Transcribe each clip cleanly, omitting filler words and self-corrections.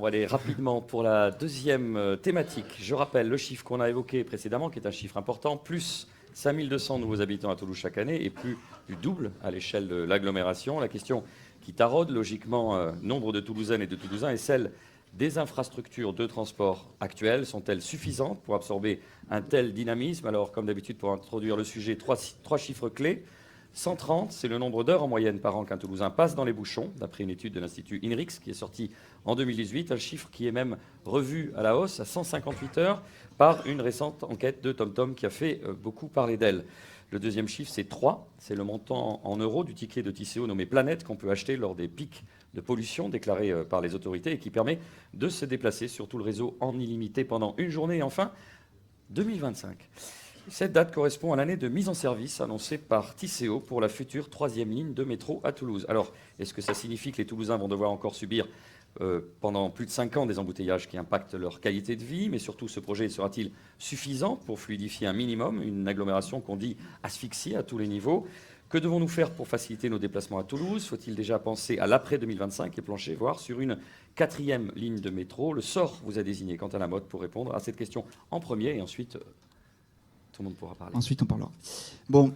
va aller rapidement pour la deuxième thématique. Je rappelle le chiffre qu'on a évoqué précédemment, qui est un chiffre important, plus 5200 nouveaux habitants à Toulouse chaque année et plus du double à l'échelle de l'agglomération. La question qui taraude logiquement nombre de Toulousaines et de Toulousains est celle des infrastructures de transport actuelles. Sont-elles suffisantes pour absorber un tel dynamisme? Alors, comme d'habitude, pour introduire le sujet, trois chiffres clés. 130, c'est le nombre d'heures en moyenne par an qu'un Toulousain passe dans les bouchons, d'après une étude de l'Institut INRIX qui est sortie en 2018, un chiffre qui est même revu à la hausse à 158 heures par une récente enquête de TomTom qui a fait beaucoup parler d'elle. Le deuxième chiffre, c'est 3, c'est le montant en euros du ticket de TCO nommé Planète qu'on peut acheter lors des pics de pollution déclarés par les autorités et qui permet de se déplacer sur tout le réseau en illimité pendant une journée. Et enfin, 2025. Cette date correspond à l'année de mise en service annoncée par TCO pour la future 3e ligne de métro à Toulouse. Alors, est-ce que ça signifie que les Toulousains vont devoir encore subir pendant plus de 5 ans des embouteillages qui impactent leur qualité de vie? Mais surtout, ce projet sera-t-il suffisant pour fluidifier un minimum une agglomération qu'on dit asphyxiée à tous les niveaux? Que devons-nous faire pour faciliter nos déplacements à Toulouse? Faut-il déjà penser à l'après 2025 et plancher, voire sur une 4e ligne de métro? Le sort vous a désigné quant à la mode pour répondre à cette question en premier et ensuite... tout le monde pourra parler. Ensuite, on parlera. Bon,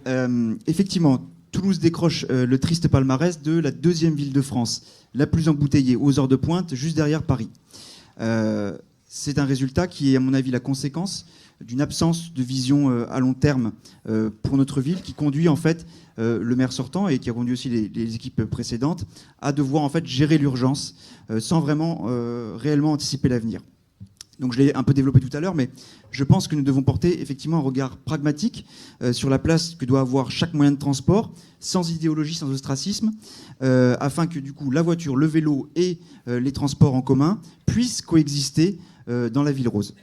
effectivement, Toulouse décroche le triste palmarès de la 2e ville de France, la plus embouteillée aux heures de pointe, juste derrière Paris. C'est un résultat qui est, à mon avis, la conséquence d'une absence de vision à long terme pour notre ville, qui conduit en fait le maire sortant et qui a conduit aussi les équipes précédentes à devoir en fait gérer l'urgence sans vraiment réellement anticiper l'avenir. Donc je l'ai un peu développé tout à l'heure, mais je pense que nous devons porter effectivement un regard pragmatique sur la place que doit avoir chaque moyen de transport, sans idéologie, sans ostracisme, afin que du coup la voiture, le vélo et les transports en commun puissent coexister dans la ville rose.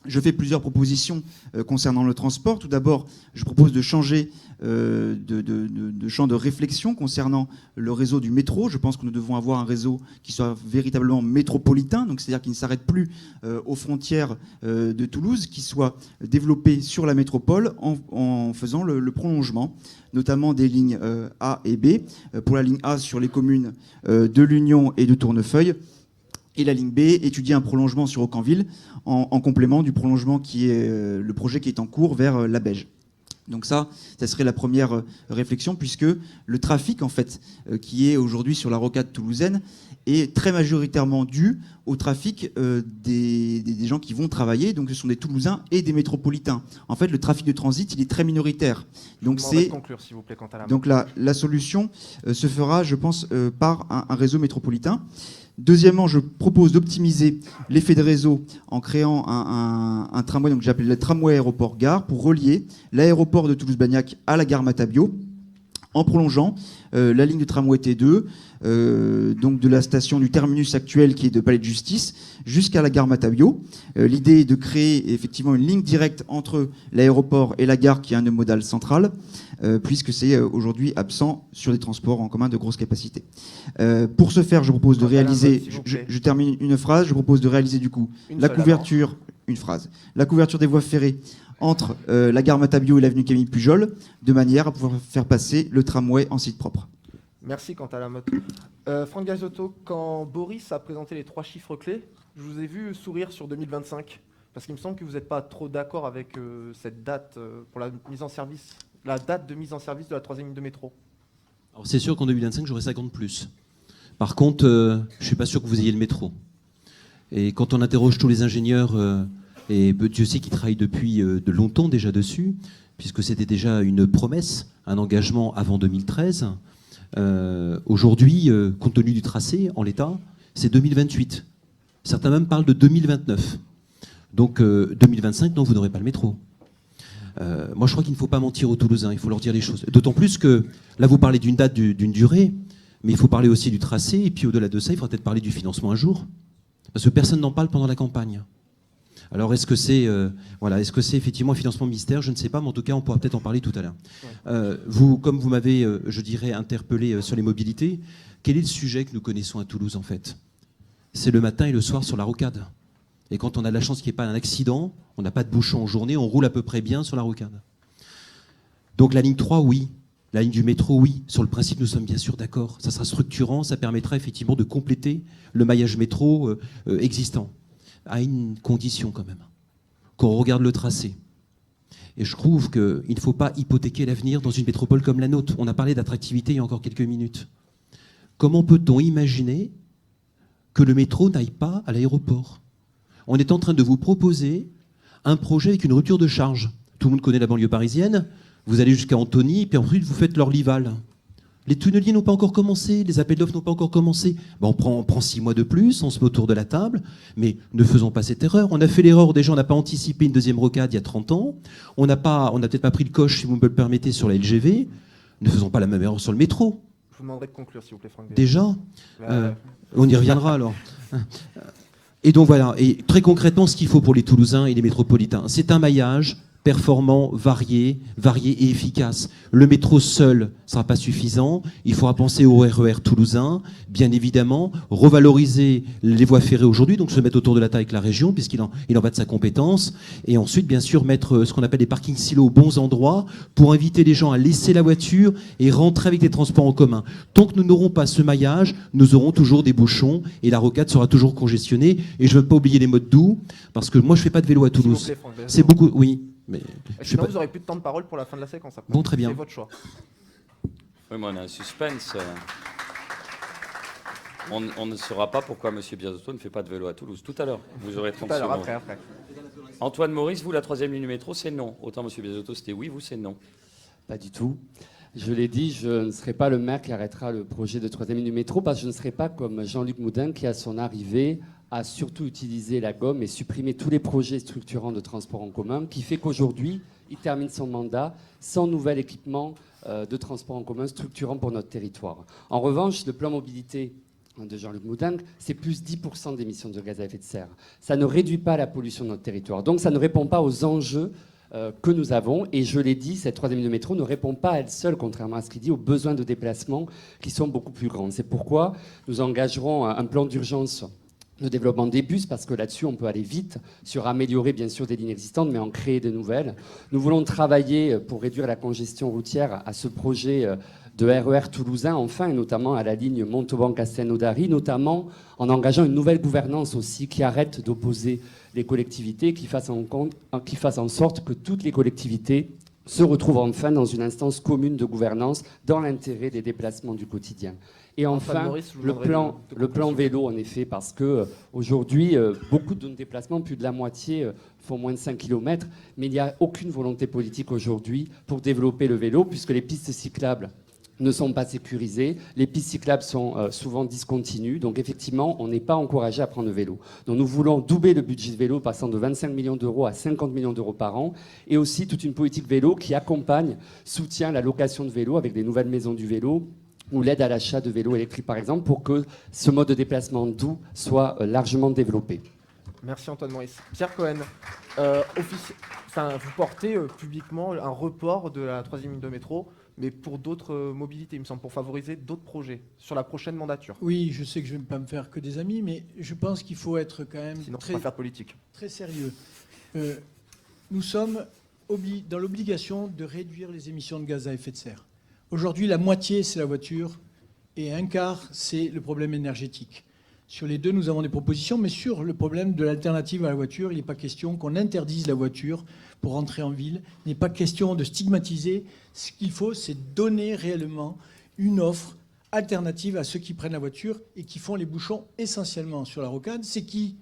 Je fais plusieurs propositions concernant le transport. Tout d'abord, je propose de changer de champ de réflexion concernant le réseau du métro. Je pense que nous devons avoir un réseau qui soit véritablement métropolitain, donc c'est-à-dire qui ne s'arrête plus aux frontières de Toulouse, qui soit développé sur la métropole en faisant le prolongement, notamment des lignes A et B. Pour la ligne A, sur les communes de l'Union et de Tournefeuille, et la ligne B, étudier un prolongement sur Aucanville en complément du prolongement qui est le projet qui est en cours vers la Beige. Donc ça serait la première réflexion, puisque le trafic en fait qui est aujourd'hui sur la rocade toulousaine est très majoritairement dû au trafic des gens qui vont travailler. Donc ce sont des Toulousains et des métropolitains. En fait, le trafic de transit, il est très minoritaire. Donc c'est conclure, s'il vous plaît, quant à la... Donc la solution se fera, je pense, par un réseau métropolitain. Deuxièmement, je propose d'optimiser l'effet de réseau en créant un tramway, donc j'appelle le tramway aéroport-gare, pour relier l'aéroport de Toulouse-Bagnac à la gare Matabio, en prolongeant la ligne de tramway T2, donc de la station du terminus actuel qui est de Palais de Justice, jusqu'à la gare Matabio. L'idée est de créer effectivement une ligne directe entre l'aéroport et la gare qui est un nœud modal central, puisque c'est aujourd'hui absent sur les transports en commun de grosse capacité. Pour ce faire, je propose de réaliser, je termine une phrase, je propose de réaliser du coup la couverture des voies ferrées entre la gare Matabio et l'avenue Camille Pujol, de manière à pouvoir faire passer le tramway en site propre. Merci quant à la moto. Franck Gazotto, quand Boris a présenté les 3 chiffres clés, je vous ai vu sourire sur 2025, parce qu'il me semble que vous n'êtes pas trop d'accord avec cette date pour la mise en service, la date de mise en service de la 3e ligne de métro. Alors c'est sûr qu'en 2025, j'aurai 50 plus. Par contre, je ne suis pas sûr que vous ayez le métro. Et quand on interroge tous les ingénieurs, et Dieu sait qu'ils travaillent depuis de longtemps déjà dessus, puisque c'était déjà une promesse, un engagement avant 2013, aujourd'hui, compte tenu du tracé, en l'état, c'est 2028. Certains même parlent de 2029. Donc 2025, non, vous n'aurez pas le métro. Moi, je crois qu'il ne faut pas mentir aux Toulousains, il faut leur dire les choses. D'autant plus que, là, vous parlez d'une date, d'une durée, mais il faut parler aussi du tracé, et puis au-delà de ça, il faudra peut-être parler du financement un jour, parce que personne n'en parle pendant la campagne. Alors, est-ce que c'est effectivement un financement mystère? Je ne sais pas, mais en tout cas, on pourra peut-être en parler tout à l'heure. Ouais. Comme vous m'avez, je dirais, interpellé sur les mobilités, quel est le sujet que nous connaissons à Toulouse, en fait? C'est le matin et le soir sur la rocade. Et quand on a de la chance qu'il n'y ait pas un accident, on n'a pas de bouchon en journée, on roule à peu près bien sur la rocade. Donc la ligne 3, oui. La ligne du métro, oui, sur le principe, nous sommes bien sûr d'accord. Ça sera structurant, ça permettra effectivement de compléter le maillage métro existant, à une condition quand même, qu'on regarde le tracé. Et je trouve qu'il ne faut pas hypothéquer l'avenir dans une métropole comme la nôtre. On a parlé d'attractivité il y a encore quelques minutes. Comment peut-on imaginer que le métro n'aille pas à l'aéroport? On est en train de vous proposer un projet avec une rupture de charge. Tout le monde connaît la banlieue parisienne. Vous allez jusqu'à Antony, puis ensuite vous faites l'Orlyval. Les tunneliers n'ont pas encore commencé, les appels d'offres n'ont pas encore commencé. Ben on prend 6 mois de plus, on se met autour de la table, mais ne faisons pas cette erreur. On a fait l'erreur, déjà on n'a pas anticipé une deuxième rocade il y a 30 ans. On n'a peut-être pas pris le coche, si vous me le permettez, sur la LGV. Ne faisons pas la même erreur sur le métro. Je vous demanderai de conclure, s'il vous plaît, Franck. Déjà on y reviendra alors. Et donc voilà, et très concrètement, ce qu'il faut pour les Toulousains et les métropolitains, c'est un maillage performant, varié et efficace. Le métro seul ne sera pas suffisant. Il faudra penser au RER toulousain, bien évidemment, revaloriser les voies ferrées aujourd'hui, donc se mettre autour de la table avec la région, puisqu'il en va de sa compétence. Et ensuite, bien sûr, mettre ce qu'on appelle des parkings silos aux bons endroits pour inviter les gens à laisser la voiture et rentrer avec les transports en commun. Tant que nous n'aurons pas ce maillage, nous aurons toujours des bouchons et la rocade sera toujours congestionnée. Et je ne veux pas oublier les modes doux, parce que moi, je ne fais pas de vélo à Toulouse. S'il vous plaît, Franck. C'est beaucoup, oui. Mais Sinon, vous n'aurez plus de temps de parole pour la fin de la séquence. Après. Bon, très bien. C'est votre choix. Oui, mais on a un suspense. On ne saura pas pourquoi M. Biasotto ne fait pas de vélo à Toulouse. Tout à l'heure, vous aurez 30 Tout à l'heure, secondes. après. Antoine Maurice, vous, la troisième ligne du métro, c'est non. Autant M. Biasotto, c'était oui, vous, c'est non. Pas du tout. Je l'ai dit, je ne serai pas le maire qui arrêtera le projet de troisième ligne du métro parce que je ne serai pas comme Jean-Luc Moudin qui, à son arrivée, a surtout utilisé la gomme et supprimé tous les projets structurants de transport en commun, qui fait qu'aujourd'hui, il termine son mandat sans nouvel équipement de transport en commun structurant pour notre territoire. En revanche, le plan mobilité de Jean-Luc Moudin, c'est plus 10% d'émissions de gaz à effet de serre. Ça ne réduit pas la pollution de notre territoire. Donc ça ne répond pas aux enjeux que nous avons. Et je l'ai dit, cette troisième ligne de métro ne répond pas à elle seule, contrairement à ce qu'il dit, aux besoins de déplacement qui sont beaucoup plus grands. C'est pourquoi nous engagerons un plan d'urgence de développement des bus, parce que là-dessus, on peut aller vite sur améliorer, bien sûr, des lignes existantes, mais en créer de nouvelles. Nous voulons travailler pour réduire la congestion routière à ce projet de RER toulousain, enfin, et notamment à la ligne Montauban-Castelnaudary, notamment en engageant une nouvelle gouvernance aussi qui arrête d'opposer les collectivités, qui fasse en sorte que toutes les collectivités se retrouvent enfin dans une instance commune de gouvernance dans l'intérêt des déplacements du quotidien. Et enfin, Maurice, le plan vélo, en effet, parce que aujourd'hui, beaucoup de nos déplacements, plus de la moitié, font moins de 5 km, mais il n'y a aucune volonté politique aujourd'hui pour développer le vélo, puisque les pistes cyclables ne sont pas sécurisées, les pistes cyclables sont souvent discontinues, donc effectivement, on n'est pas encouragé à prendre le vélo. Donc nous voulons doubler le budget de vélo, passant de 25 millions d'euros à 50 millions d'euros par an, et aussi toute une politique vélo qui accompagne, soutient la location de vélo avec des nouvelles maisons du vélo, ou l'aide à l'achat de vélos électriques, par exemple, pour que ce mode de déplacement doux soit largement développé. Merci Antoine Maurice. Pierre Cohen, vous portez publiquement un report de la troisième ligne de métro, mais pour d'autres mobilités, il me semble, pour favoriser d'autres projets sur la prochaine mandature. Oui, je sais que je ne vais pas me faire que des amis, mais je pense qu'il faut être quand même Sinon, on va faire politique. très sérieux. Nous sommes dans l'obligation de réduire les émissions de gaz à effet de serre. Aujourd'hui, la moitié, c'est la voiture, et un quart, c'est le problème énergétique. Sur les deux, nous avons des propositions, mais sur le problème de l'alternative à la voiture, il n'est pas question qu'on interdise la voiture pour rentrer en ville. Il n'est pas question de stigmatiser. Ce qu'il faut, c'est donner réellement une offre alternative à ceux qui prennent la voiture et qui font les bouchons essentiellement sur la rocade. C'est qui ?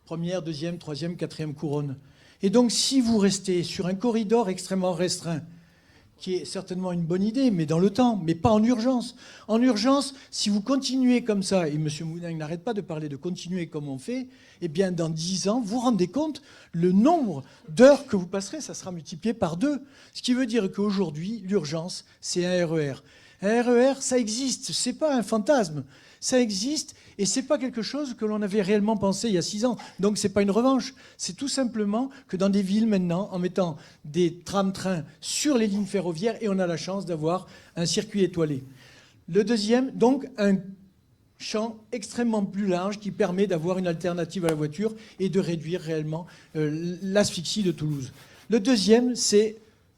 Première, deuxième, troisième, quatrième couronne. Et donc, si vous restez sur un corridor extrêmement restreint, qui est certainement une bonne idée, mais dans le temps, mais pas en urgence. En urgence, si vous continuez comme ça, et M. Moudin n'arrête pas de parler de continuer comme on fait, eh bien, dans 10 ans, vous vous rendez compte, le nombre d'heures que vous passerez, ça sera multiplié par 2. Ce qui veut dire qu'aujourd'hui, l'urgence, c'est un RER. Un RER, ça existe, c'est pas un fantasme. Ça existe, et c'est pas quelque chose que l'on avait réellement pensé il y a 6 ans. Donc c'est pas une revanche. C'est tout simplement que dans des villes maintenant, en mettant des tram-trains sur les lignes ferroviaires, et on a la chance d'avoir un circuit étoilé. Le deuxième, donc un champ extrêmement plus large qui permet d'avoir une alternative à la voiture et de réduire réellement l'asphyxie de Toulouse. Le deuxième, c'est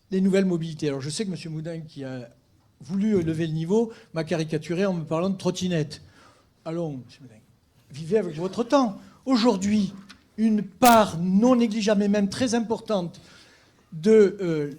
les nouvelles mobilités. Alors je sais que M. Moudin, qui a voulu lever le niveau, m'a caricaturé en me parlant de trottinette. Allons, monsieur Moudin, vivez avec votre temps. Aujourd'hui, une part non négligeable, mais même très importante, de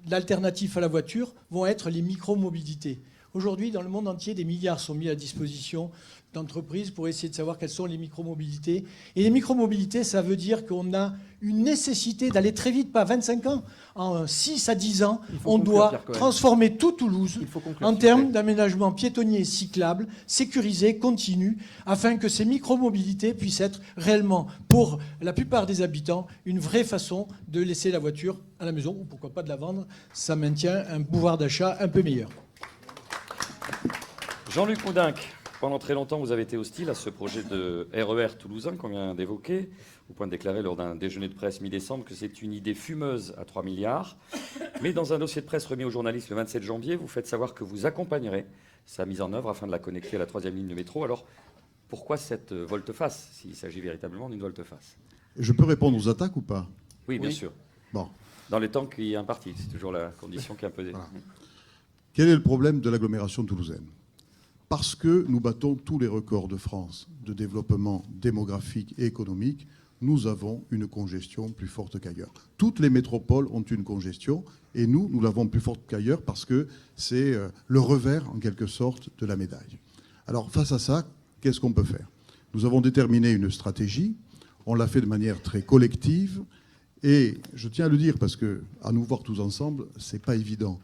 l'alternative à la voiture vont être les micro-mobilités. Aujourd'hui, dans le monde entier, des milliards sont mis à disposition d'entreprises pour essayer de savoir quelles sont les micro-mobilités. Et les micro-mobilités, ça veut dire qu'on a une nécessité d'aller très vite, pas 25 ans, en 6 à 10 ans, on doit transformer tout Toulouse en termes d'aménagement piétonnier cyclable, sécurisé, continu, afin que ces micro-mobilités puissent être réellement, pour la plupart des habitants, une vraie façon de laisser la voiture à la maison, ou pourquoi pas de la vendre. Ça maintient un pouvoir d'achat un peu meilleur. Jean-Luc Moudin, pendant très longtemps, vous avez été hostile à ce projet de RER toulousain qu'on vient d'évoquer, au point de déclarer lors d'un déjeuner de presse mi-décembre que c'est une idée fumeuse à 3 milliards. Mais dans un dossier de presse remis aux journalistes le 27 janvier, vous faites savoir que vous accompagnerez sa mise en œuvre afin de la connecter à la 3e ligne de métro. Alors, pourquoi cette volte-face, s'il s'agit véritablement d'une volte-face? Je peux répondre aux attaques ou pas? Oui, bien sûr. Bon. Dans les temps qui est imparti, c'est toujours la condition qui est imposée. Voilà. Quel est le problème de l'agglomération toulousaine? Parce que nous battons tous les records de France de développement démographique et économique, nous avons une congestion plus forte qu'ailleurs. Toutes les métropoles ont une congestion et nous l'avons plus forte qu'ailleurs parce que c'est le revers, en quelque sorte, de la médaille. Alors, face à ça, qu'est-ce qu'on peut faire? Nous avons déterminé une stratégie, on l'a fait de manière très collective et je tiens à le dire parce que, à nous voir tous ensemble, c'est pas évident.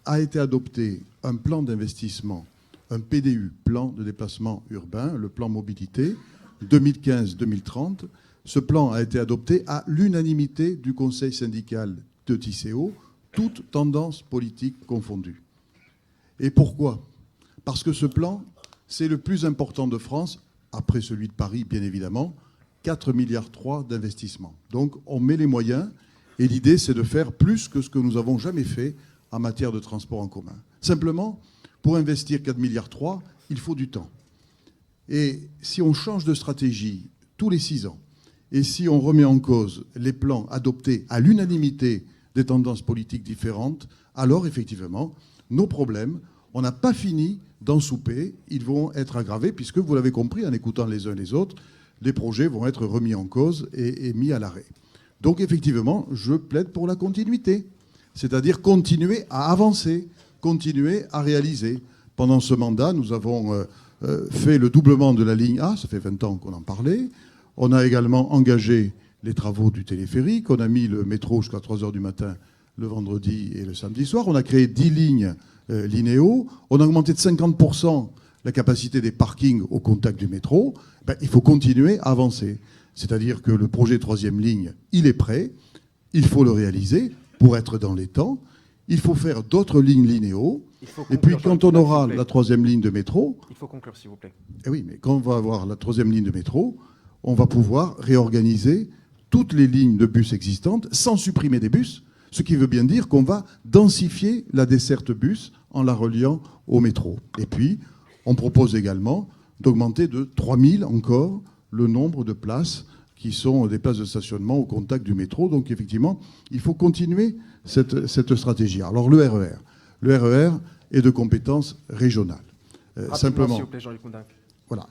A été adopté un plan d'investissement, un PDU, plan de déplacement urbain, le plan mobilité 2015-2030. Ce plan a été adopté à l'unanimité du conseil syndical de Tisséo, toutes tendances politiques confondues. Et pourquoi? Parce que ce plan, c'est le plus important de France, après celui de Paris, bien évidemment, 4,3 milliards d'investissements. Donc on met les moyens, et l'idée, c'est de faire plus que ce que nous n'avons jamais fait en matière de transport en commun. Simplement, pour investir 4,3 milliards, il faut du temps. Et si on change de stratégie tous les 6 ans, et si on remet en cause les plans adoptés à l'unanimité des tendances politiques différentes, alors effectivement, nos problèmes, on n'a pas fini d'en souper, ils vont être aggravés, puisque vous l'avez compris en écoutant les uns les autres, les projets vont être remis en cause et mis à l'arrêt. Donc effectivement, je plaide pour la continuité, c'est-à-dire continuer à avancer, continuer à réaliser. Pendant ce mandat, nous avons fait le doublement de la ligne A, ça fait 20 ans qu'on en parlait. On a également engagé les travaux du téléphérique, on a mis le métro jusqu'à 3 h du matin le vendredi et le samedi soir, on a créé 10 lignes linéaux, on a augmenté de 50% la capacité des parkings au contact du métro. Il faut continuer à avancer. C'est-à-dire que le projet 3e ligne, il est prêt, il faut le réaliser pour être dans les temps. Il faut faire d'autres lignes linéaux. Et puis, quand on aura la 3e ligne de métro... Il faut conclure, s'il vous plaît. Eh oui, mais quand on va avoir la 3e ligne de métro, on va pouvoir réorganiser toutes les lignes de bus existantes sans supprimer des bus, ce qui veut bien dire qu'on va densifier la desserte bus en la reliant au métro. Et puis, on propose également d'augmenter de 3000 encore le nombre de places qui sont des places de stationnement au contact du métro. Donc, effectivement, il faut continuer cette stratégie. Alors, le RER est de compétence régionale. Simplement, s'il vous plaît, Jean-Luc Moudin. Voilà.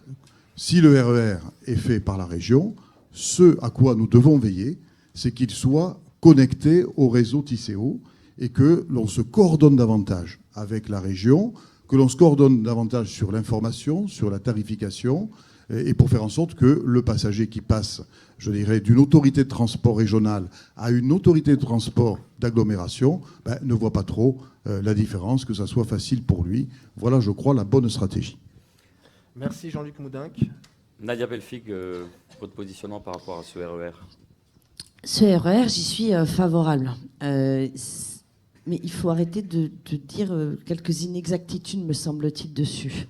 Si le RER est fait par la région, ce à quoi nous devons veiller, c'est qu'il soit connecté au réseau Tisséo et que l'on se coordonne davantage avec la région, que l'on se coordonne davantage sur l'information, sur la tarification, et pour faire en sorte que le passager qui passe, je dirais, d'une autorité de transport régionale à une autorité de transport d'agglomération, ne voit pas trop la différence, que ça soit facile pour lui. Voilà, je crois, la bonne stratégie. Merci Jean-Luc Moudin. Nadia Belfig, votre positionnement par rapport à ce RER? Ce RER, j'y suis favorable. Mais il faut arrêter de dire quelques inexactitudes, me semble-t-il, dessus.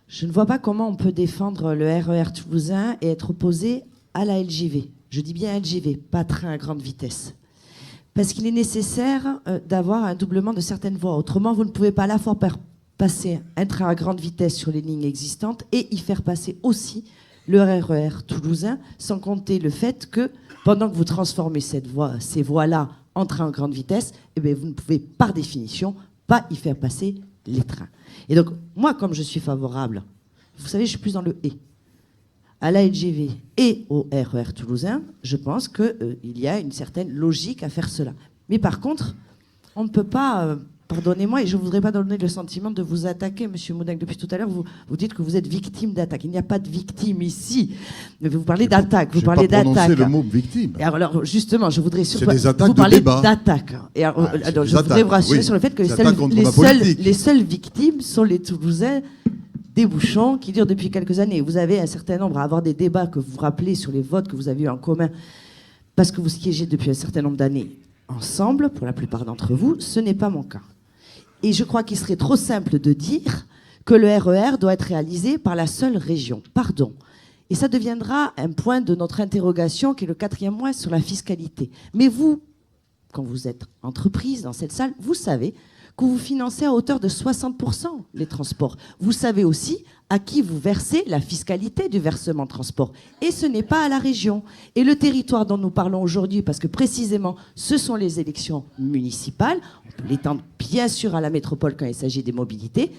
Je ne vois pas comment on peut défendre le RER toulousain et être opposé à la LGV. Je dis bien LGV, pas train à grande vitesse. Parce qu'il est nécessaire d'avoir un doublement de certaines voies. Autrement, vous ne pouvez pas à la fois faire passer un train à grande vitesse sur les lignes existantes et y faire passer aussi le RER toulousain, sans compter le fait que pendant que vous transformez ces voies-là en train à grande vitesse, eh bien, vous ne pouvez par définition pas y faire passer les trains. Et donc, moi, comme je suis favorable, vous savez, je suis plus dans le « et ». À la LGV et au RER toulousain, je pense qu'il y a une certaine logique à faire cela. Mais par contre, on ne peut pas, pardonnez-moi, et je ne voudrais pas donner le sentiment de vous attaquer, Monsieur Moudenc. Depuis tout à l'heure, vous dites que vous êtes victime d'attaque. Il n'y a pas de victime ici. Vous parlez d'attaque. Vous parlez d'attaque. Je n'ai pas prononcé le mot victime. Et alors, justement, je voudrais surtout. C'est des attaques vous de parlez débat. d'attaque. Et alors, Ah, c'est alors, des je voudrais attaques, vous rassurer oui. sur le fait que Des attaques contre la politique. les seules victimes sont les Toulousains des bouchons qui durent depuis quelques années. Vous avez un certain nombre à avoir des débats que vous vous rappelez sur les votes que vous avez eu en commun parce que vous siégez depuis un certain nombre d'années ensemble, pour la plupart d'entre vous. Ce n'est pas mon cas. Et je crois qu'il serait trop simple de dire que le RER doit être réalisé par la seule région. Pardon. Et ça deviendra un point de notre interrogation qui est le 4e point sur la fiscalité. Mais vous, quand vous êtes entreprise dans cette salle, vous savez que vous financez à hauteur de 60% les transports. Vous savez aussi à qui vous versez la fiscalité du versement transport. Et ce n'est pas à la région. Et le territoire dont nous parlons aujourd'hui, parce que précisément ce sont les élections municipales, on peut l'étendre bien sûr à la métropole quand il s'agit des mobilités,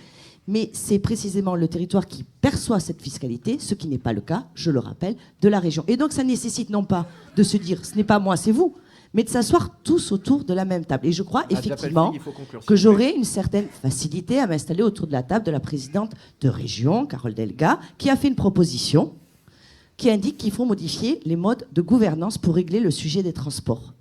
mais c'est précisément le territoire qui perçoit cette fiscalité, ce qui n'est pas le cas, je le rappelle, de la région. Et donc ça nécessite non pas de se dire ce n'est pas moi, c'est vous, mais de s'asseoir tous autour de la même table. Et je crois effectivement que j'aurai une certaine facilité à m'installer autour de la table de la présidente de région, Carole Delga, qui a fait une proposition qui indique qu'il faut modifier les modes de gouvernance pour régler le sujet des transports.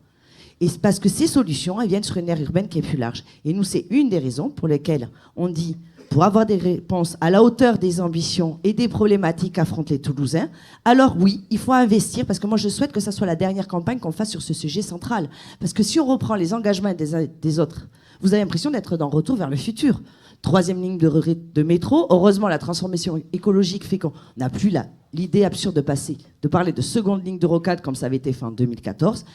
Et c'est parce que ces solutions, elles viennent sur une aire urbaine qui est plus large. Et nous, c'est une des raisons pour lesquelles on dit, pour avoir des réponses à la hauteur des ambitions et des problématiques qu'affrontent les Toulousains, alors oui, il faut investir, parce que moi je souhaite que ça soit la dernière campagne qu'on fasse sur ce sujet central. Parce que si on reprend les engagements des uns et des autres, vous avez l'impression d'être dans Retour vers le futur. 3e ligne de métro, heureusement la transformation écologique fait qu'on n'a plus l'idée absurde de parler de seconde ligne de rocade comme ça avait été fait en 2014,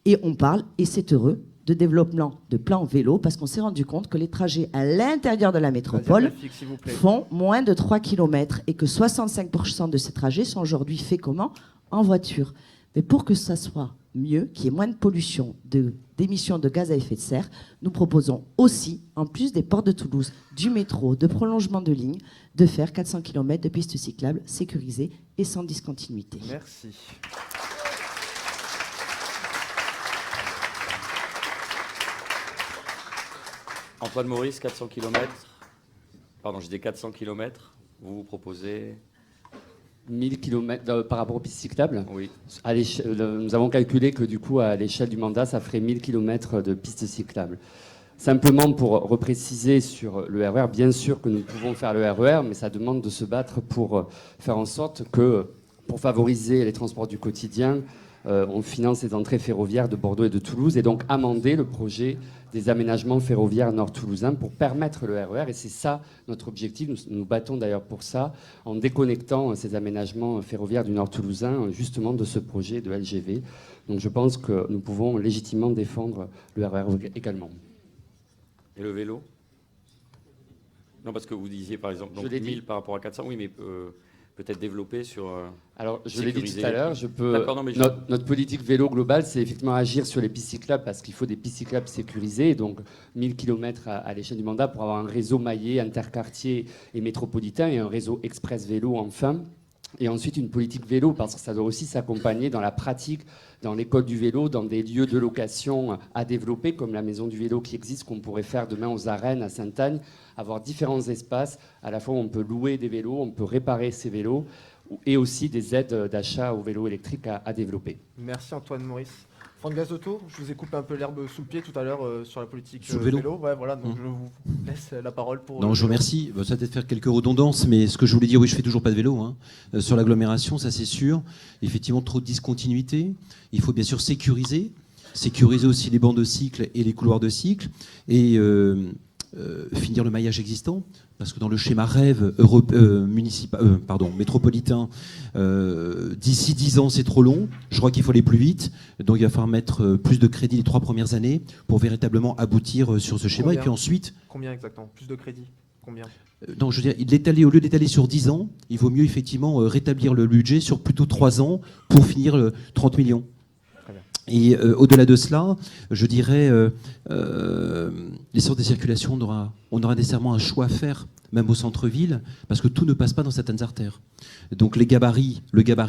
et on parle, et c'est heureux, de développement de plans vélo, parce qu'on s'est rendu compte que les trajets à l'intérieur de la métropole font moins de 3 km et que 65% de ces trajets sont aujourd'hui faits comment ? En voiture. Mais pour que ça soit mieux, qu'il y ait moins de pollution, d'émissions de gaz à effet de serre, nous proposons aussi, en plus des ports de Toulouse, du métro, de prolongement de ligne, de faire 400 km de pistes cyclables sécurisées et sans discontinuité. Merci. Antoine Maurice, 400 km. Pardon, j'ai des 400 km. Vous proposez 1000 km par rapport aux pistes cyclables. Oui. Nous avons calculé que du coup, à l'échelle du mandat, ça ferait 1000 km de pistes cyclables. Simplement pour repréciser sur le RER, bien sûr que nous pouvons faire le RER, mais ça demande de se battre pour faire en sorte que, pour favoriser les transports du quotidien, on finance les entrées ferroviaires de Bordeaux et de Toulouse, et donc amender le projet des aménagements ferroviaires nord-toulousains pour permettre le RER. Et c'est ça notre objectif. Nous nous battons d'ailleurs pour ça, en déconnectant ces aménagements ferroviaires du nord toulousain, justement de ce projet de LGV. Donc je pense que nous pouvons légitimement défendre le RER également. Et le vélo ? Non, parce que vous disiez par exemple donc 1000 par rapport à 400, oui, mais peut-être développer sur... Alors, je l'ai dit tout à l'heure, notre politique vélo globale, c'est effectivement agir sur les pistes cyclables, parce qu'il faut des pistes cyclables sécurisées, et donc 1000 km à l'échelle du mandat pour avoir un réseau maillé, interquartier et métropolitain, et un réseau express vélo enfin. Et ensuite, une politique vélo, parce que ça doit aussi s'accompagner dans la pratique, dans l'école du vélo, dans des lieux de location à développer, comme la maison du vélo qui existe, qu'on pourrait faire demain aux Arènes, à Sainte-Agne, avoir différents espaces, à la fois où on peut louer des vélos, on peut réparer ces vélos, et aussi des aides d'achat aux vélos électriques à développer. Merci Antoine Maurice. Franck Gazotto, je vous ai coupé un peu l'herbe sous le pied tout à l'heure sur la politique sur le vélo. Ouais, voilà, donc je vous laisse la parole pour... Non, je vous remercie. Ça va peut-être faire quelques redondances, mais ce que je voulais dire, oui, je fais toujours pas de vélo. Sur l'agglomération, ça c'est sûr. Effectivement, trop de discontinuité. Il faut bien sûr sécuriser aussi les bancs de cycle et les couloirs de cycle, et finir le maillage existant. Parce que dans le schéma rêve métropolitain, d'ici 10 ans, c'est trop long. Je crois qu'il faut aller plus vite. Donc il va falloir mettre plus de crédit les 3 premières années pour véritablement aboutir sur ce schéma. Combien ? Et puis ensuite... Combien exactement ? Plus de crédit ? Combien ? Non, je veux dire, au lieu d'étaler sur 10 ans, il vaut mieux effectivement rétablir le budget sur plutôt 3 ans pour finir 30 millions. Très bien. Et au-delà de cela, je dirais, les sortes de circulation, on aura nécessairement un choix à faire, même au centre-ville, parce que tout ne passe pas dans certaines artères. Donc le gabarit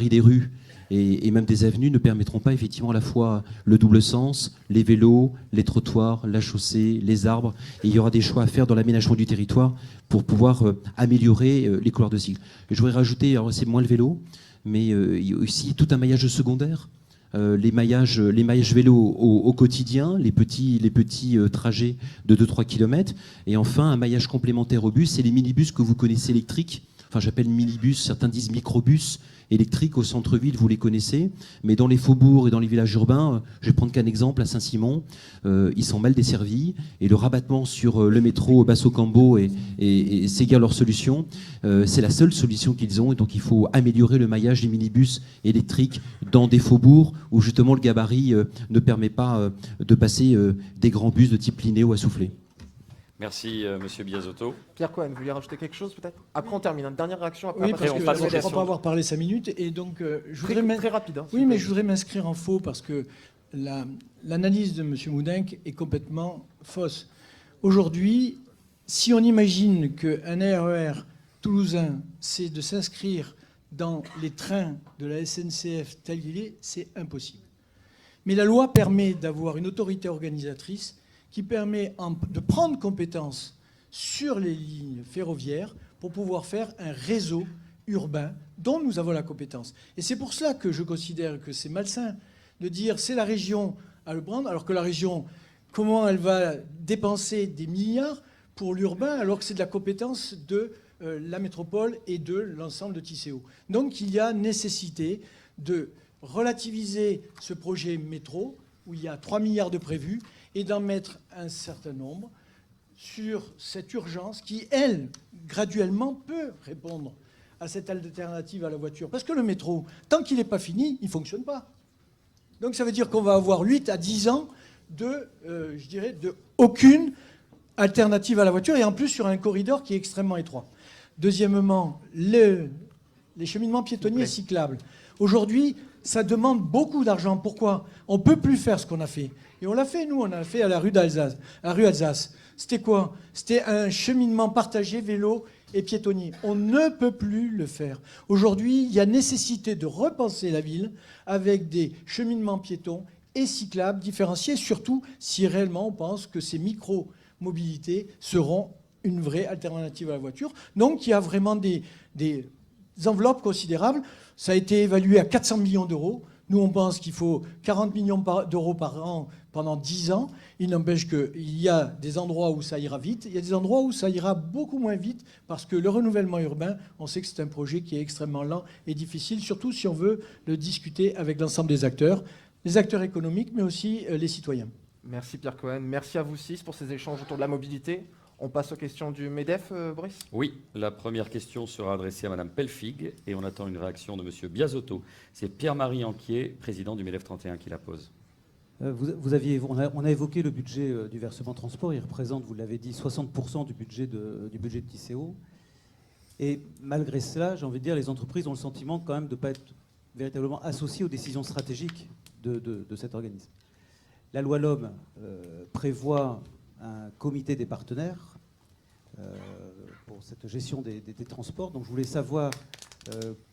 des rues et même des avenues ne permettront pas effectivement à la fois le double sens, les vélos, les trottoirs, la chaussée, les arbres. Et il y aura des choix à faire dans l'aménagement du territoire pour pouvoir améliorer les couloirs de cycle. Je voudrais rajouter, alors c'est moins le vélo, mais il y a aussi tout un maillage secondaire. Les maillages vélo au quotidien, les petits trajets de 2-3 km. Et enfin, un maillage complémentaire aux bus, c'est les minibus que vous connaissez électriques. Enfin, j'appelle minibus, certains disent microbus électriques au centre-ville, vous les connaissez. Mais dans les faubourgs et dans les villages urbains, je vais prendre qu'un exemple, à Saint-Simon, ils sont mal desservis. Et le rabattement sur le métro Basso-Cambo et Séguer leur solution, c'est la seule solution qu'ils ont. Et donc il faut améliorer le maillage des minibus électriques dans des faubourgs où justement le gabarit ne permet pas de passer des grands bus de type Linéo à souffler. Merci, Monsieur Biasotto. Pierre Cohen, vous voulez rajouter quelque chose peut-être? Après, on termine. Une dernière réaction. Après, Oui, après, parce on que passe aux je ne crois questions. pas avoir parlé 5 minutes. Et donc, je voudrais très rapide. Hein, Oui, mais je voudrais m'inscrire en faux parce que l'analyse de M. Moudenc est complètement fausse. Aujourd'hui, si on imagine qu'un RER toulousain, c'est de s'inscrire dans les trains de la SNCF tel qu'il est, c'est impossible. Mais la loi permet d'avoir une autorité organisatrice qui permet de prendre compétence sur les lignes ferroviaires pour pouvoir faire un réseau urbain dont nous avons la compétence. Et c'est pour cela que je considère que c'est malsain de dire c'est la région à le prendre, alors que la région, comment elle va dépenser des milliards pour l'urbain alors que c'est de la compétence de la métropole et de l'ensemble de Tisséo. Donc il y a nécessité de relativiser ce projet métro où il y a 3 milliards de prévus et d'en mettre un certain nombre sur cette urgence qui, elle, graduellement peut répondre à cette alternative à la voiture. Parce que le métro, tant qu'il n'est pas fini, il ne fonctionne pas. Donc ça veut dire qu'on va avoir 8 à 10 ans de aucune alternative à la voiture, et en plus sur un corridor qui est extrêmement étroit. Deuxièmement, les cheminements piétonniers et cyclables. Aujourd'hui, ça demande beaucoup d'argent. Pourquoi? On ne peut plus faire ce qu'on a fait. Et on l'a fait, nous, on a fait à la rue Alsace. C'était quoi? C'était un cheminement partagé vélo et piétonnier. On ne peut plus le faire. Aujourd'hui, il y a nécessité de repenser la ville avec des cheminements piétons et cyclables différenciés, surtout si réellement on pense que ces micro-mobilités seront une vraie alternative à la voiture. Donc il y a vraiment des enveloppes considérables. Ça a été évalué à 400 millions d'euros. Nous, on pense qu'il faut 40 millions d'euros par an pendant 10 ans. Il n'empêche qu'il y a des endroits où ça ira vite. Il y a des endroits où ça ira beaucoup moins vite parce que le renouvellement urbain, on sait que c'est un projet qui est extrêmement lent et difficile, surtout si on veut le discuter avec l'ensemble des acteurs, les acteurs économiques, mais aussi les citoyens. Merci Pierre Cohen. Merci à vous 6 pour ces échanges autour de la mobilité. On passe aux questions du MEDEF, Boris? Oui, la première question sera adressée à Madame Pelfig et on attend une réaction de Monsieur Biasotto. C'est Pierre-Marie Anquier, président du MEDEF 31, qui la pose. On a évoqué le budget du versement transport. Il représente, vous l'avez dit, 60% du budget de Tisséo. Et malgré cela, j'ai envie de dire, les entreprises ont le sentiment quand même de ne pas être véritablement associées aux décisions stratégiques de cet organisme. La loi LOM prévoit un comité des partenaires pour cette gestion des transports. Donc je voulais savoir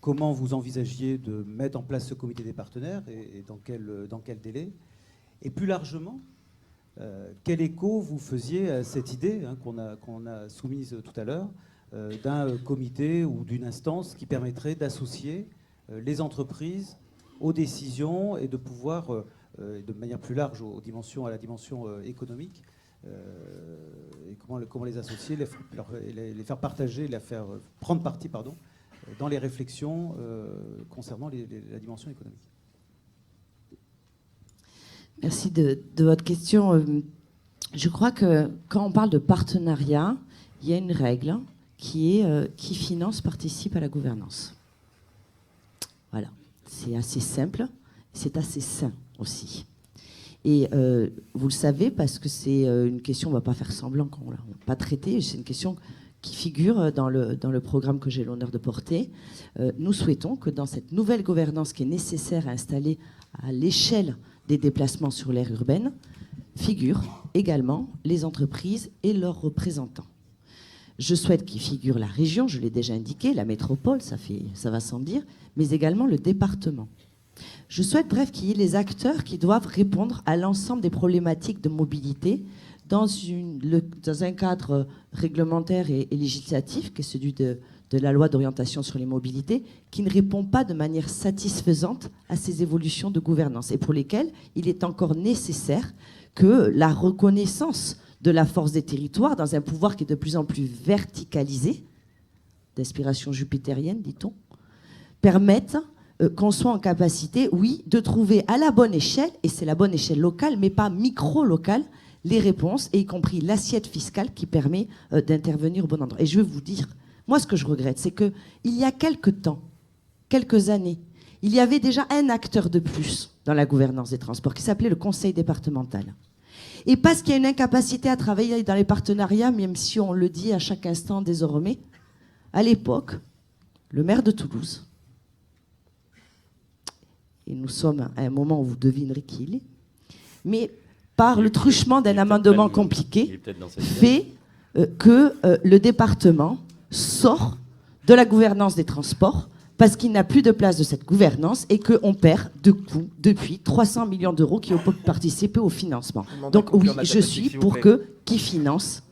comment vous envisagiez de mettre en place ce comité des partenaires et dans quel délai. Et plus largement, quel écho vous faisiez à cette idée qu'on a soumise tout à l'heure d'un comité ou d'une instance qui permettrait d'associer les entreprises aux décisions et de pouvoir, de manière plus large à la dimension économique, et comment les associer, les faire partager, les faire prendre parti dans les réflexions concernant la dimension économique. Merci de votre question. Je crois que quand on parle de partenariat, il y a une règle qui participe à la gouvernance. Voilà, c'est assez simple, c'est assez sain aussi. Et vous le savez, parce que c'est une question, on ne va pas faire semblant qu'on ne l'a pas traitée, c'est une question qui figure dans le programme que j'ai l'honneur de porter. Nous souhaitons que dans cette nouvelle gouvernance qui est nécessaire à installer à l'échelle des déplacements sur l'aire urbaine figurent également les entreprises et leurs représentants. Je souhaite qu'y figure la région, je l'ai déjà indiqué, la métropole, ça va sans dire, mais également le département. Je souhaite, bref, qu'il y ait les acteurs qui doivent répondre à l'ensemble des problématiques de mobilité dans un cadre réglementaire et législatif, qui est celui de la loi d'orientation sur les mobilités, qui ne répond pas de manière satisfaisante à ces évolutions de gouvernance et pour lesquelles il est encore nécessaire que la reconnaissance de la force des territoires dans un pouvoir qui est de plus en plus verticalisé, d'inspiration jupitérienne, dit-on, permette qu'on soit en capacité, oui, de trouver à la bonne échelle, et c'est la bonne échelle locale, mais pas micro-locale, les réponses, et y compris l'assiette fiscale qui permet d'intervenir au bon endroit. Et je vais vous dire, moi ce que je regrette, c'est qu'il y a quelques années, il y avait déjà un acteur de plus dans la gouvernance des transports qui s'appelait le conseil départemental. Et parce qu'il y a une incapacité à travailler dans les partenariats, même si on le dit à chaque instant désormais, à l'époque, le maire de Toulouse, et nous sommes à un moment où vous devinerez qui il est, mais par le truchement d'un amendement compliqué, fait que le département sort de la gouvernance des transports parce qu'il n'a plus de place de cette gouvernance et qu'on perd depuis 300 millions d'euros qui ont participé au financement. Donc oui, je suis pour que qui finance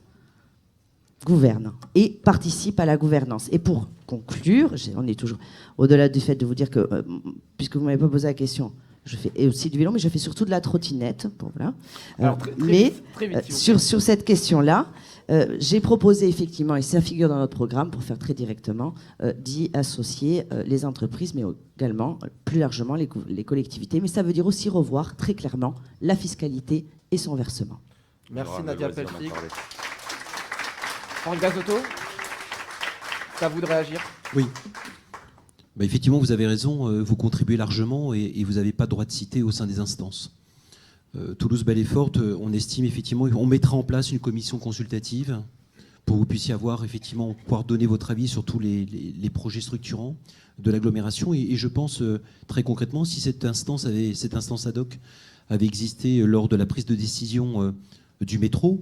gouverne et participe à la gouvernance. Et pour conclure, on est toujours au-delà du fait de vous dire que, puisque vous ne m'avez pas posé la question, je fais aussi du vélo, mais je fais surtout de la trottinette. Bon, voilà. Alors, très vite, sur cette question-là, j'ai proposé effectivement, et ça figure dans notre programme, pour faire très directement, d'y associer les entreprises, mais également, plus largement, les collectivités. Mais ça veut dire aussi revoir très clairement la fiscalité et son versement. Merci Nadia Pelfig. Franck Gazotto, ça vous de réagir? Oui. Bah, effectivement, vous avez raison, vous contribuez largement et vous n'avez pas de droit de cité au sein des instances. Toulouse-Belle-et-Forte, on estime effectivement, on mettra en place une commission consultative pour que vous puissiez pouvoir donner votre avis sur tous les projets structurants de l'agglomération. Et je pense très concrètement, si cette instance ad hoc avait existé lors de la prise de décision du métro,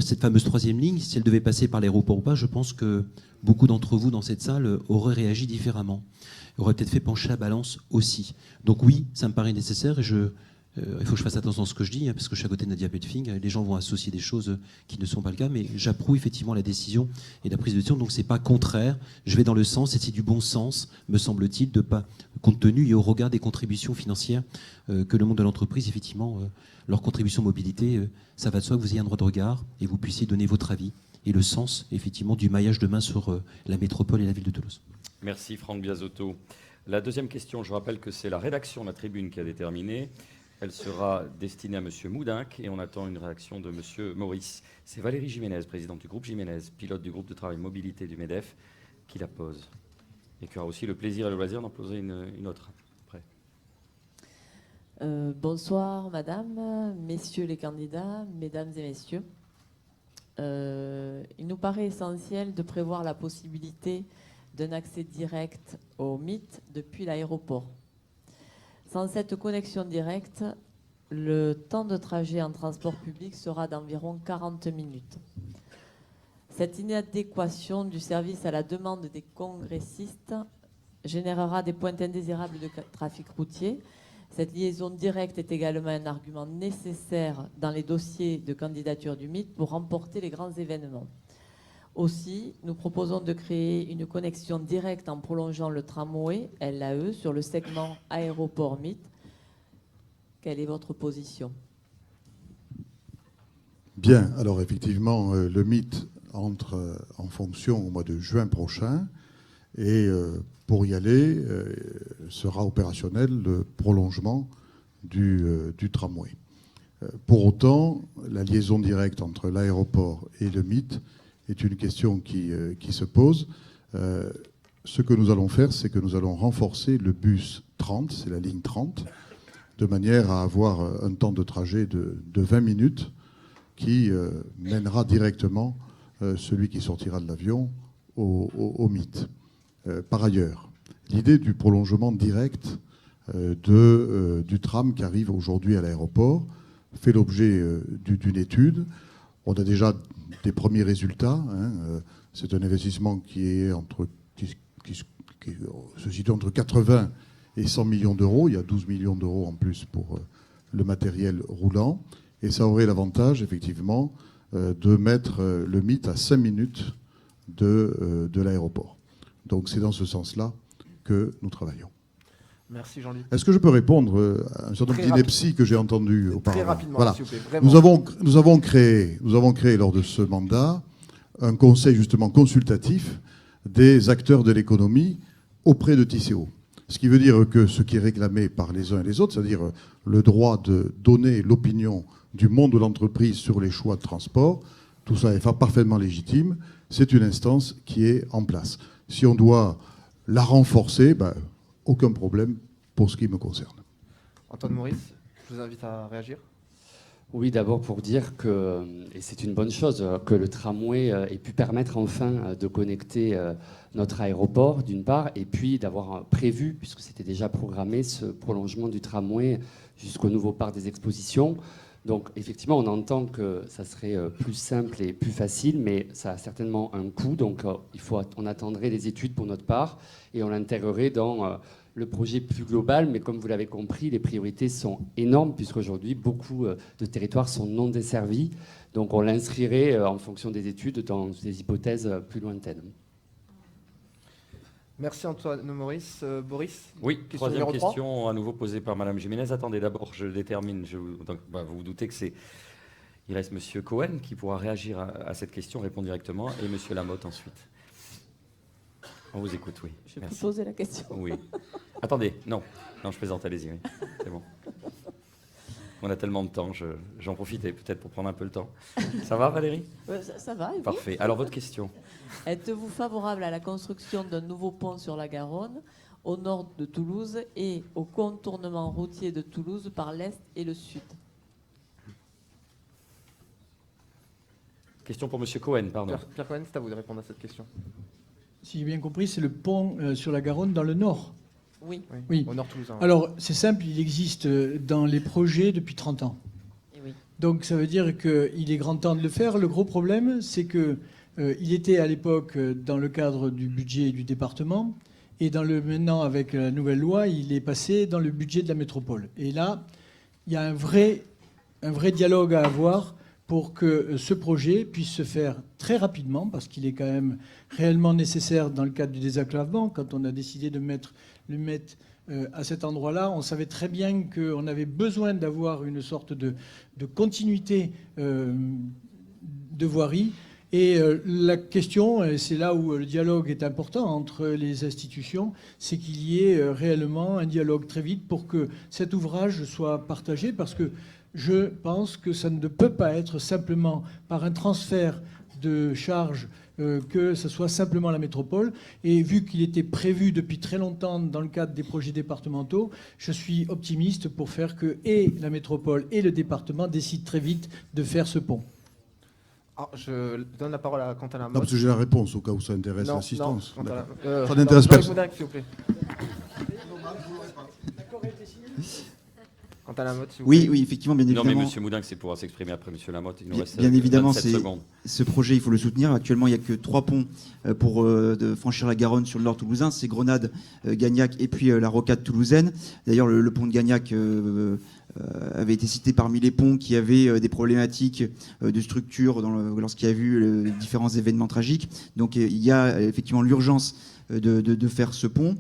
cette fameuse 3e ligne, si elle devait passer par l'aéroport ou pas, je pense que beaucoup d'entre vous dans cette salle auraient réagi différemment. Auraient peut-être fait pencher la balance aussi. Donc oui, ça me paraît nécessaire et il faut que je fasse attention à ce que je dis, parce que je suis à côté de Nadia Pelfig, les gens vont associer des choses qui ne sont pas le cas, mais j'approuve effectivement la décision et la prise de décision, donc c'est pas contraire, je vais dans le sens, et c'est du bon sens, me semble-t-il, de pas, compte tenu et au regard des contributions financières que le monde de l'entreprise, effectivement, leur contribution mobilité, ça va de soi que vous ayez un droit de regard et vous puissiez donner votre avis et le sens, effectivement, du maillage demain sur la métropole et la ville de Toulouse. Merci Franck Biasotto. La deuxième question, je rappelle que c'est la rédaction de la tribune qui a déterminé. Elle sera destinée à M. Moudinque et on attend une réaction de M. Maurice. C'est Valérie Jiménez, présidente du groupe Jiménez, pilote du groupe de travail mobilité du MEDEF, qui la pose. Et qui aura aussi le plaisir et le loisir d'en poser une autre après. Bonsoir Madame, Messieurs les candidats, Mesdames et Messieurs. Il nous paraît essentiel de prévoir la possibilité d'un accès direct au MIT depuis l'aéroport. Sans cette connexion directe, le temps de trajet en transport public sera d'environ 40 minutes. Cette inadéquation du service à la demande des congressistes générera des pointes indésirables de trafic routier. Cette liaison directe est également un argument nécessaire dans les dossiers de candidature du MIT pour remporter les grands événements. Aussi, nous proposons de créer une connexion directe en prolongeant le tramway LAE sur le segment aéroport-MIT. Quelle est votre position? Bien, alors effectivement, le MIT entre en fonction au mois de juin prochain et pour y aller, sera opérationnel le prolongement du tramway. Pour autant, la liaison directe entre l'aéroport et le MIT est une question qui se pose. Ce que nous allons faire, c'est que nous allons renforcer le bus 30, c'est la ligne 30, de manière à avoir un temps de trajet de 20 minutes qui mènera directement celui qui sortira de l'avion au MIT. Par ailleurs, l'idée du prolongement direct du tram qui arrive aujourd'hui à l'aéroport fait l'objet d'une étude. On a déjà des premiers résultats. C'est un investissement qui se situe entre 80 et 100 millions d'euros. Il y a 12 millions d'euros en plus pour le matériel roulant. Et ça aurait l'avantage, effectivement, de mettre le mythe à 5 minutes de l'aéroport. Donc c'est dans ce sens-là que nous travaillons. Merci Jean-Luc. Est-ce que je peux répondre à un certain nombre d'inepties que j'ai entendues auparavant? Très rapidement, voilà. s'il vous plaît. Vraiment. Nous avons créé lors de ce mandat un conseil justement consultatif des acteurs de l'économie auprès de Tisséo. Ce qui veut dire que ce qui est réclamé par les uns et les autres, c'est-à-dire le droit de donner l'opinion du monde de l'entreprise sur les choix de transport, tout ça est parfaitement légitime, c'est une instance qui est en place. Si on doit la renforcer, aucun problème pour ce qui me concerne. Antoine Maurice, je vous invite à réagir. Oui, d'abord pour dire que, et c'est une bonne chose, que le tramway ait pu permettre enfin de connecter notre aéroport, d'une part, et puis d'avoir prévu, puisque c'était déjà programmé, ce prolongement du tramway jusqu'au nouveau parc des expositions. Donc effectivement, on entend que ça serait plus simple et plus facile, mais ça a certainement un coût. Donc on attendrait les études pour notre part et on l'intégrerait dans le projet plus global. Mais comme vous l'avez compris, les priorités sont énormes puisqu'aujourd'hui, beaucoup de territoires sont non desservis. Donc on l'inscrirait en fonction des études dans des hypothèses plus lointaines. Merci Antoine Maurice. Boris? Oui, question troisième numéro 3. question à nouveau posée par Madame Jiménez. Attendez, d'abord, je détermine. Donc, vous vous doutez que il reste Monsieur Cohen qui pourra réagir à cette question, répondre directement, et Monsieur Lamotte ensuite. On vous écoute, oui. Je peux Merci. poser la question. Oui. Attendez, non, je plaisante, allez-y. Oui. C'est bon. On a tellement de temps, j'en profitais peut-être pour prendre un peu le temps. Ça va, Valérie? Ça va, et vous? Parfait. Alors, votre question? Êtes-vous favorable à la construction d'un nouveau pont sur la Garonne, au nord de Toulouse, et au contournement routier de Toulouse par l'est et le sud? Question pour Monsieur Cohen, pardon. Pierre Cohen, c'est à vous de répondre à cette question. Si j'ai bien compris, c'est le pont sur la Garonne dans le nord. Oui. Oui. Au nord toulousain. Alors, c'est simple, il existe dans les projets depuis 30 ans. Et oui. Donc, ça veut dire qu'il est grand temps de le faire. Le gros problème, c'est que il était à l'époque dans le cadre du budget du département, et maintenant, avec la nouvelle loi, il est passé dans le budget de la métropole. Et là, il y a un vrai dialogue à avoir pour que ce projet puisse se faire très rapidement, parce qu'il est quand même réellement nécessaire dans le cadre du désenclavement. Quand on a décidé de le mettre à cet endroit-là, on savait très bien qu'on avait besoin d'avoir une sorte de continuité de voirie. Et la question, et c'est là où le dialogue est important entre les institutions, c'est qu'il y ait réellement un dialogue très vite pour que cet ouvrage soit partagé, parce que je pense que ça ne peut pas être simplement par un transfert de charges que ce soit simplement la métropole. Et vu qu'il était prévu depuis très longtemps dans le cadre des projets départementaux, je suis optimiste pour faire que et la métropole et le département décident très vite de faire ce pont. Alors, je donne la parole à Quentin Lamotte. Non, parce que j'ai la réponse au cas où ça intéresse Non, l'assistance. non, Quentin D'accord. Ça n'intéresse personne. Jean-Luc Moudin, s'il vous plaît. Quentin Lamotte, s'il vous plaît. Oui, effectivement, bien évidemment. Non, mais Monsieur Moudin, c'est pour s'exprimer après Monsieur Lamotte. Il nous reste Bien évidemment, 27 secondes. ce projet, il faut le soutenir. Actuellement, il n'y a que 3 ponts pour de franchir la Garonne sur le nord toulousain. C'est Grenade, Gagnac et puis la rocade toulousaine. D'ailleurs, le pont de Gagnac avait été cité parmi les ponts qui avaient des problématiques de structure lorsqu'il y a eu différents événements tragiques. Donc il y a effectivement l'urgence de faire ce pont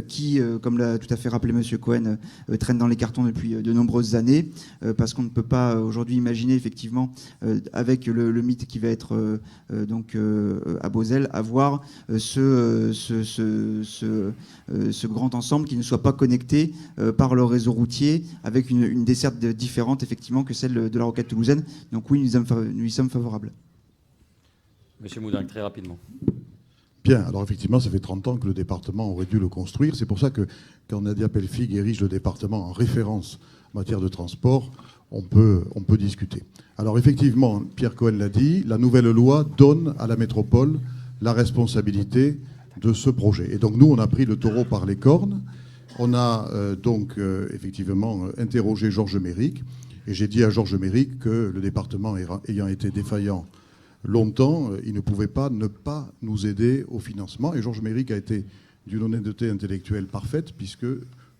qui, comme l'a tout à fait rappelé M. Cohen, traîne dans les cartons depuis de nombreuses années, parce qu'on ne peut pas aujourd'hui imaginer effectivement, avec le mythe qui va être à Beauzelle, avoir ce grand ensemble qui ne soit pas connecté par le réseau routier avec une desserte différente effectivement que celle de la rocade toulousaine. Donc oui, nous y sommes favorables. Monsieur Moudin, très rapidement. Bien, alors effectivement, ça fait 30 ans que le département aurait dû le construire. C'est pour ça que quand Nadia Pellefig érige le département en référence en matière de transport, on peut discuter. Alors effectivement, Pierre Cohen l'a dit, la nouvelle loi donne à la métropole la responsabilité de ce projet. Et donc nous, on a pris le taureau par les cornes, On a effectivement interrogé Georges Méric, et j'ai dit à Georges Méric que le département ayant été défaillant longtemps, il ne pouvait pas ne pas nous aider au financement. Et Georges Méric a été d'une honnêteté intellectuelle parfaite, puisque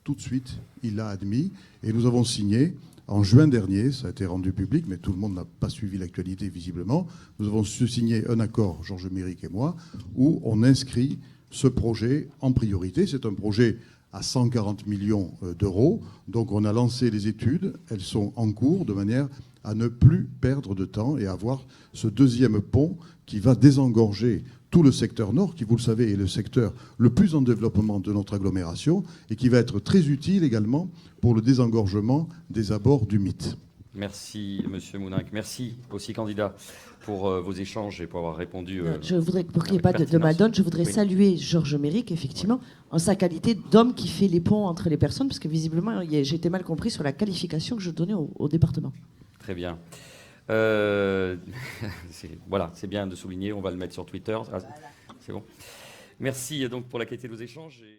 tout de suite, il l'a admis. Et nous avons signé, en juin dernier, ça a été rendu public, mais tout le monde n'a pas suivi l'actualité visiblement, nous avons signé un accord, Georges Méric et moi, où on inscrit ce projet en priorité. C'est un projet à 140 millions d'euros. Donc on a lancé les études, elles sont en cours de manière à ne plus perdre de temps et avoir ce deuxième pont qui va désengorger tout le secteur nord, qui, vous le savez, est le secteur le plus en développement de notre agglomération et qui va être très utile également pour le désengorgement des abords du Mythe. Merci, Monsieur Mouninck. Merci aussi, candidat, pour vos échanges et pour avoir répondu. Je voudrais, pour qu'il n'y ait pas de mal-donne, je voudrais Oui. saluer Georges Méric, effectivement, en sa qualité d'homme qui fait les ponts entre les personnes, parce que visiblement, j'ai été mal compris sur la qualification que je donnais au département. Très bien. Voilà, c'est bien de souligner. On va le mettre sur Twitter. Ah, c'est bon. Merci donc pour la qualité de vos échanges.